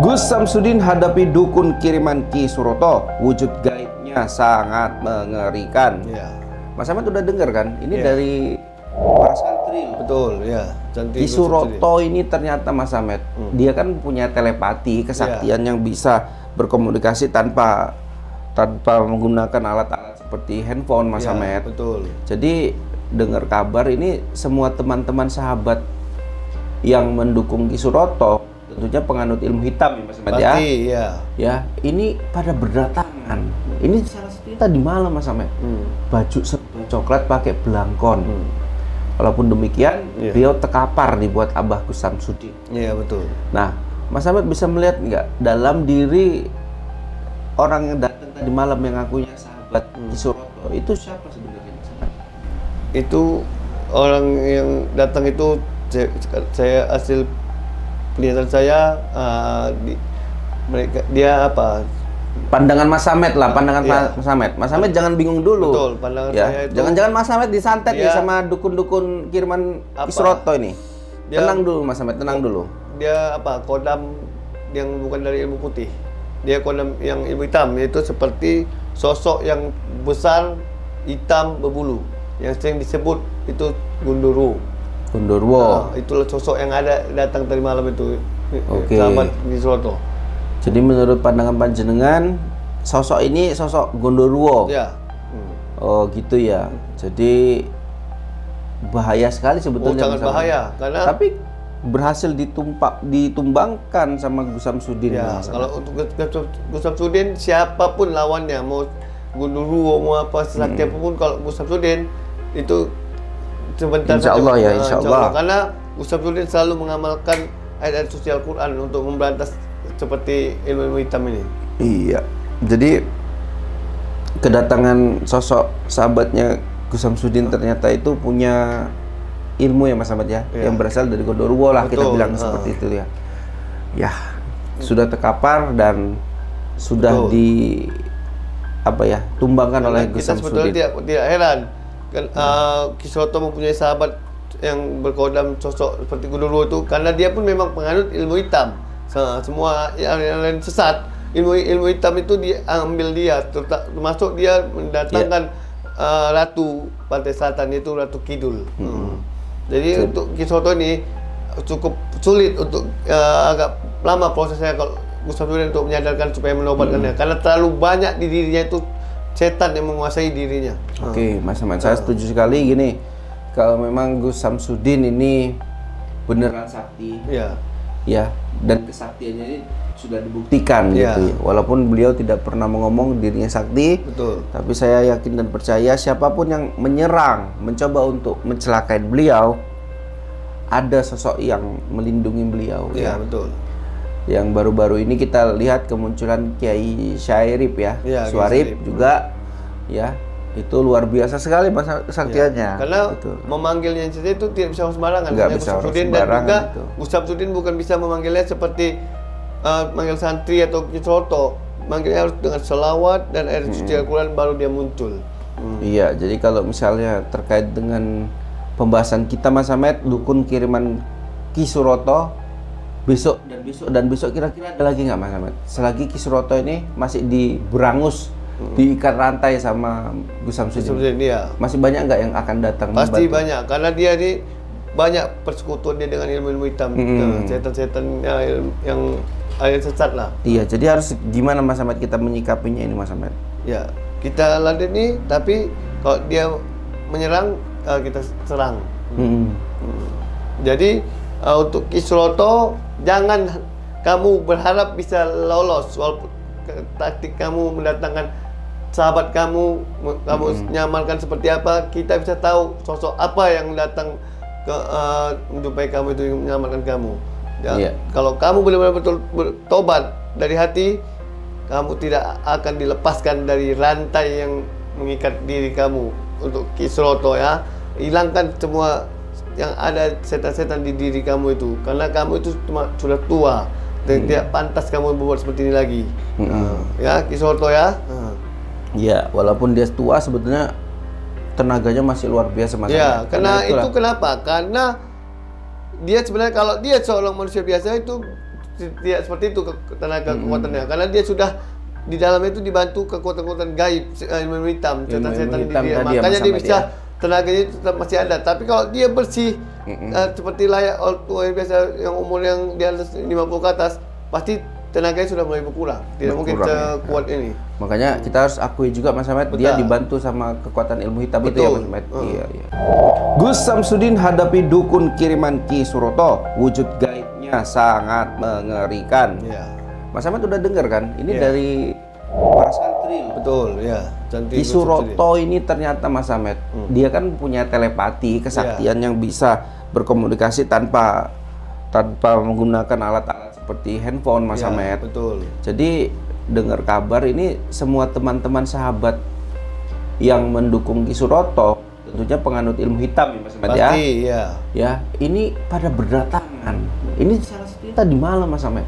Gus Samsudin hadapi dukun kiriman Ki Suroto, wujud gaibnya sangat mengerikan. Ya. Mas Ahmad udah dengar kan? Ini Ya. dari para santri loh. Betul, ya. Ki Suroto ini ternyata Mas Ahmad, dia kan punya telepati, kesaktian yang bisa berkomunikasi tanpa menggunakan alat-alat seperti handphone, Mas Ahmad. Betul. Jadi dengar kabar ini semua teman-teman sahabat yang mendukung Ki Suroto, tentunya penganut ilmu hitam ya Mas Ahmad ya. Pasti, ya. Ya, ini pada berdatangan. Ini salah satunya tadi malam Mas Ahmad. Baju serba coklat pakai belangkon. Walaupun demikian, beliau terkapar dibuat Abah Gus Samsudin. Iya, betul. Nah, Mas Ahmad bisa melihat nggak dalam diri orang yang datang tadi malam yang ngakunya sahabat Ki Suroto itu siapa sebenarnya Mas Ahmad? Itu orang yang datang itu saya hasil penelitian saya dia apa? Pandangan Mas Ahmad lah, pandangan Iya. Mas Ahmad. Mas Ahmad jangan bingung dulu. Betul, pandangan ya. saya itu. Jangan-jangan Mas Ahmad disantet nih Dia- sama dukun-dukun kiriman Ki Apa? Suroto ini. Dia- Tenang dulu Mas Ahmad, tenang dulu. Dia apa? Kodam yang bukan dari ilmu putih. Dia kodam yang ilmu hitam, yaitu seperti sosok yang besar, hitam, berbulu. Yang sering disebut itu Gundurwo. Gundurwo. Itulah sosok yang ada datang tadi malam itu. Oke. Sahabat di Suroto. Jadi menurut pandangan panjenengan, sosok ini sosok Gundurwo. Ya. Oh gitu ya. Jadi bahaya sekali sebetulnya. sangat Mas Ahmad. bahaya, karena- tapi berhasil ditumbangkan sama Gus Samsudin. Ya, Mas Ahmad. kalau untuk Gus Samsudin, siapapun lawannya, mau Gundurwo, mau apa, sakti apapun, kalau Gus Samsudin itu sebentar Insya saja. Allah ya, Nah, insya Allah. Karena Gus Samsudin selalu mengamalkan ayat-ayat suci Al-Quran untuk memberantas seperti ilmu-ilmu hitam ini. Iya. Jadi kedatangan sosok sahabatnya Gus Samsudin ternyata itu punya ilmu ya Mas Ahmad ya, Iya. yang berasal dari Gundurwo lah kita Betul, bilang seperti itu ya. Ya, sudah terkapar dan sudah Betul. tumbangkan oleh Gus Kita sebetulnya Samsudin. tidak heran kan, Ki Suroto mempunyai sahabat yang berkodam sosok seperti Gundurwo itu, karena dia pun memang penganut ilmu hitam. Semua yang lain sesat, ilmu hitam itu diambil dia, termasuk dia mendatangkan Ratu Pantai Selatan, itu Ratu Kidul. Jadi untuk Ki Suroto ini cukup sulit untuk agak lama prosesnya kalau Gus Samsudin untuk menyadarkan supaya menobatkannya, karena terlalu banyak di dirinya itu setan yang menguasai dirinya. Oke, Mas Ahmad, saya setuju sekali gini. Kalau memang Gus Samsudin ini beneran sakti, ya, dan kesaktiannya ini sudah dibuktikan gitu. Walaupun beliau tidak pernah ngomong dirinya sakti, Betul. tapi saya yakin dan percaya siapapun yang menyerang, mencoba untuk mencelakai beliau, ada sosok yang melindungi beliau. Iya, betul. Yang baru-baru ini kita lihat kemunculan Kiai Syarif ya, Iya, Kiai Syarif Syarif. juga, ya, itu luar biasa sekali kesaktiannya. Karena gitu. memanggilnya saja itu tidak bisa sembarangan. Nggak Hanya bisa Gus Samsudin, dan sembarangan juga itu. Gus Samsudin bukan bisa memanggilnya seperti manggil santri atau Ki Suroto. Manggilnya harus dengan selawat dan air suci Al-Quran baru dia muncul. Iya, jadi kalau misalnya terkait dengan pembahasan kita Mas Ahmad, dukun kiriman Ki Suroto, besok kira-kira ada lagi nggak Mas Ahmad? Selagi Ki Suroto ini masih diberangus, diikat rantai sama Gus Samsudin, Samsudin, iya. masih banyak nggak yang akan datang? Pasti membantu? banyak, karena dia ini banyak persekutuan dia dengan ilmu-ilmu hitam, setan-setan yang ayat sesat lah. Iya, jadi harus gimana Mas Ahmad kita menyikapinya ini Mas Ahmad? Ya, kita ladeni, tapi kalau dia menyerang, kita serang. Jadi untuk Ki Suroto, jangan kamu berharap bisa lolos, walaupun taktik kamu mendatangkan sahabat kamu nyamarkan seperti apa, kita bisa tahu sosok apa yang datang ke menjumpai kamu itu yang menyamarkan kamu. Ya, Iya. Kalau kamu benar-benar betul bertobat dari hati, kamu tidak akan dilepaskan dari rantai yang mengikat diri kamu. Untuk Ki Suroto ya, hilangkan semua yang ada setan-setan di diri kamu itu, karena kamu itu sudah tua dan tidak pantas kamu berbuat seperti ini lagi. Ya, Ki Suroto ya. Iya, walaupun dia tua sebetulnya tenaganya masih luar biasa Mas Ya, Ahmad. karena itu itulah. kenapa? Karena dia sebenarnya kalau dia seorang manusia biasa itu tidak seperti itu tenaga kekuatannya, karena dia sudah di dalamnya itu dibantu kekuatan-kekuatan gaib, ilmu hitam, setan-setan di dia. Makanya dia bisa tenaganya itu tetap masih ada. Tapi kalau dia bersih seperti layak orang biasa yang umur yang di atas 50 ke atas, pasti tenaganya sudah mulai berkurang. Tidak mungkin sekuat ini. Makanya kita harus akui juga Mas Ahmad, dia dibantu sama kekuatan ilmu hitam itu ya Mas Ahmad. Iya. Gus Samsudin hadapi dukun kiriman Ki Suroto, wujud gaibnya sangat mengerikan. Mas Ahmad udah dengar kan? Ini dari para santri. Betul, ya. Ki Suroto ini ternyata Mas Ahmad, dia kan punya telepati, kesaktian yang bisa berkomunikasi tanpa menggunakan alat-alat seperti handphone Mas Ahmad. Betul. Jadi dengar kabar ini semua teman-teman sahabat yang mendukung Ki Suroto, tentunya penganut ilmu hitam ya Mas Ahmad ya. Ya, ini pada berdatangan. Ini salah satunya tadi malam Mas Ahmad.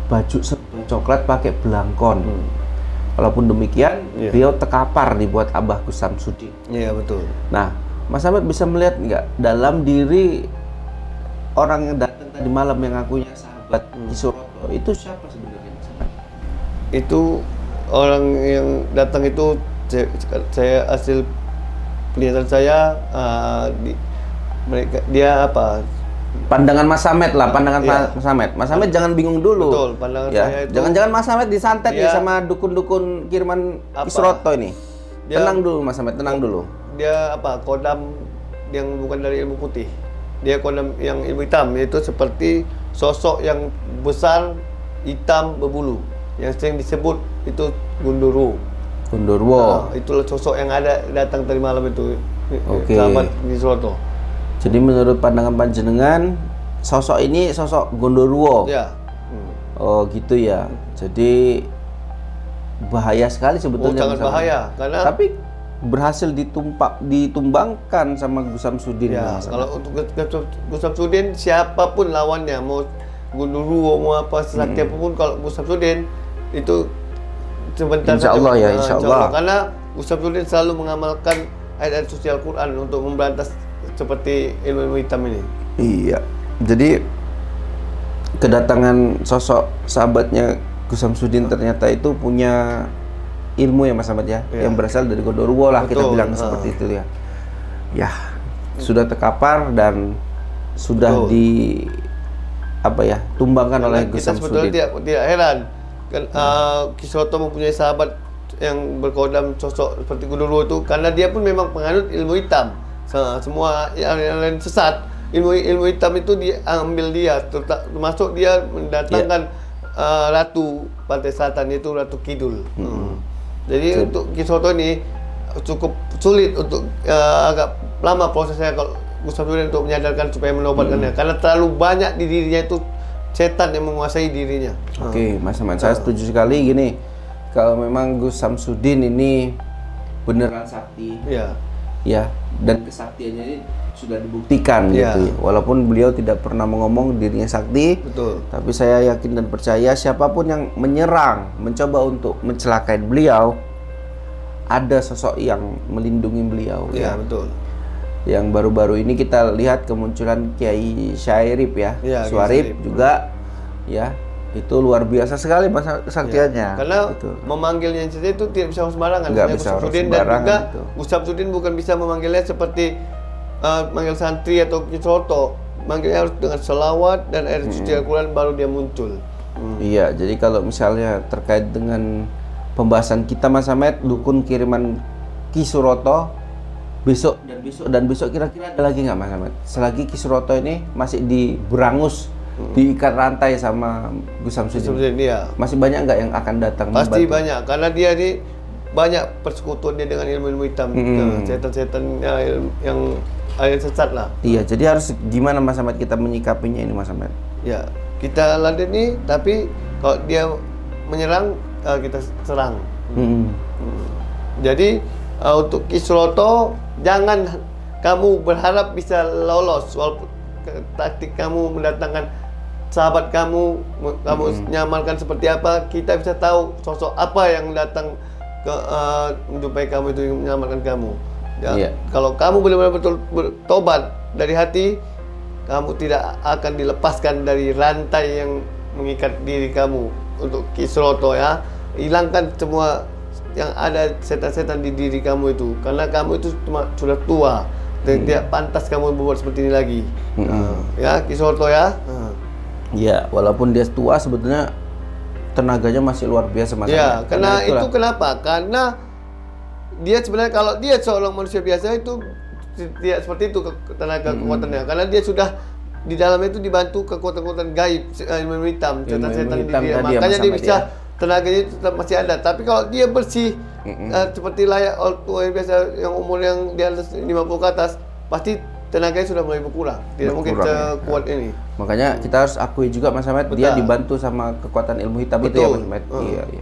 Baju serba coklat pakai belangkon. Walaupun demikian, beliau terkapar dibuat Abah Gus Samsudin. Iya, betul. Nah, Mas Ahmad bisa melihat nggak dalam diri orang yang datang tadi malam yang ngakunya sahabat Ki Suroto itu siapa sebenarnya Mas Ahmad? Itu orang yang datang itu saya hasil penelitian saya dia apa? Pandangan Mas Ahmad lah, pandangan Mas Ahmad. Mas Ahmad jangan bingung dulu. Betul, pandangan saya itu. Jangan-jangan Mas Ahmad disantet nih sama dukun-dukun kiriman Ki Suroto ini. Tenang dulu Mas Ahmad, tenang dulu. Dia apa? Kodam yang bukan dari ilmu putih. Dia kodam yang ilmu hitam, yaitu seperti sosok yang besar, hitam, berbulu. Yang sering disebut itu Gundurwo. Nah, itulah sosok yang ada datang tadi malam itu. Sahabat Ki Suroto. Jadi menurut pandangan panjenengan, sosok ini sosok Gundurwo. Ya. Oh gitu ya. Jadi bahaya sekali sebetulnya. Sangat bahaya. Karena tapi berhasil ditumbangkan sama Gus Samsudin. Ya, kalau untuk Gus Samsudin siapapun lawannya, mau Gundurwo mau apa sakti apapun, kalau Gus Samsudin itu sebentar Insya Allah ya, Insya Allah. Karena Gus Samsudin selalu mengamalkan ayat-ayat suci Al-Quran untuk memberantas seperti ilmu hitam ini. Iya. Jadi kedatangan sosok sahabatnya Gus Samsudin ternyata itu punya ilmu ya Mas Ahmad ya, yang berasal dari Gundurwo lah. Betul. Kita bilang seperti itu ya. Ya, sudah terkapar dan sudah tumbangkan oleh Gus Samsudin. Kita sebetulnya tidak heran kan Ki Suroto mempunyai sahabat yang berkodam sosok seperti Gundurwo itu, karena dia pun memang penganut ilmu hitam. Semua yang lain sesat, ilmu hitam itu diambil dia, termasuk dia mendatangkan ratu pantai selatan, yaitu Ratu Kidul. Jadi untuk Ki Suroto ini cukup sulit untuk agak lama prosesnya kalau Gus Samsudin untuk menyadarkan supaya menobatkannya, karena terlalu banyak di dirinya itu setan yang menguasai dirinya. Oke, Mas Ahmad, saya setuju sekali gini. Kalau memang Gus Samsudin ini beneran sakti, ya, dan kesaktiannya ini sudah dibuktikan gitu ya. Walaupun beliau tidak pernah mengomong dirinya sakti, tapi saya yakin dan percaya siapapun yang menyerang, mencoba untuk mencelakai beliau, ada sosok yang melindungi beliau. Iya, betul. Yang baru-baru ini kita lihat kemunculan Kiai Syarif ya, Syarif juga, ya. Itu luar biasa sekali kesaktiannya. Karena memanggilnya itu tidak bisa sembarangan. Nggak bisa sembarangan. Dan juga Gus Samsudin bukan bisa memanggilnya seperti manggil santri atau Ki Suroto. Manggilnya harus dengan selawat dan ayat suci Al-Quran baru dia muncul. Iya, jadi kalau misalnya terkait dengan pembahasan kita Mas Ahmad, dukun kiriman Ki Suroto, besok kira-kira ada lagi nggak Mas Ahmad? Selagi Ki Suroto ini masih diberangus, diikat rantai sama Gus Samsudin, masih banyak nggak yang akan datang? Pasti membantu? Banyak, karena dia ini banyak persekutuan dia dengan ilmu hitam, setan-setan yang sesat lah. Iya, jadi harus gimana Mas Ahmad kita menyikapinya ini Mas Ahmad? Ya, kita ladeni, tapi kalau dia menyerang kita serang. Jadi untuk Ki Suroto, jangan kamu berharap bisa lolos, walaupun taktik kamu mendatangkan sahabat kamu nyamalkan seperti apa, kita bisa tahu sosok apa yang datang ke menjumpai kamu itu, yang menyamarkan kamu. Kalau kamu benar-benar betul bertobat dari hati, kamu tidak akan dilepaskan dari rantai yang mengikat diri kamu untuk Kisroto ya. Hilangkan semua yang ada setan-setan di diri kamu itu, karena kamu itu sudah tua dan tidak pantas kamu berbuat seperti ini lagi. Ya, Kisroto ya. Ya, walaupun dia tua sebetulnya tenaganya masih luar biasa Mas. Ya, karena itu kenapa? Karena dia sebenarnya kalau dia seorang manusia biasa itu tidak seperti itu tenaga kekuatannya, karena dia sudah di dalamnya itu dibantu kekuatan-kekuatan gaib, ilmu hitam, setan-setan di dia. Makanya dia bisa tenaganya itu tetap masih ada. Tapi kalau dia bersih seperti layak orang tua yang biasa yang umur yang di atas 50 ke atas, pasti tenaganya sudah mulai berkurang. Tidak mungkin sekuat ini. Makanya kita harus akui juga Mas Ahmed, dia dibantu sama kekuatan ilmu hitam itu ya Mas Ahmed. Iya, iya.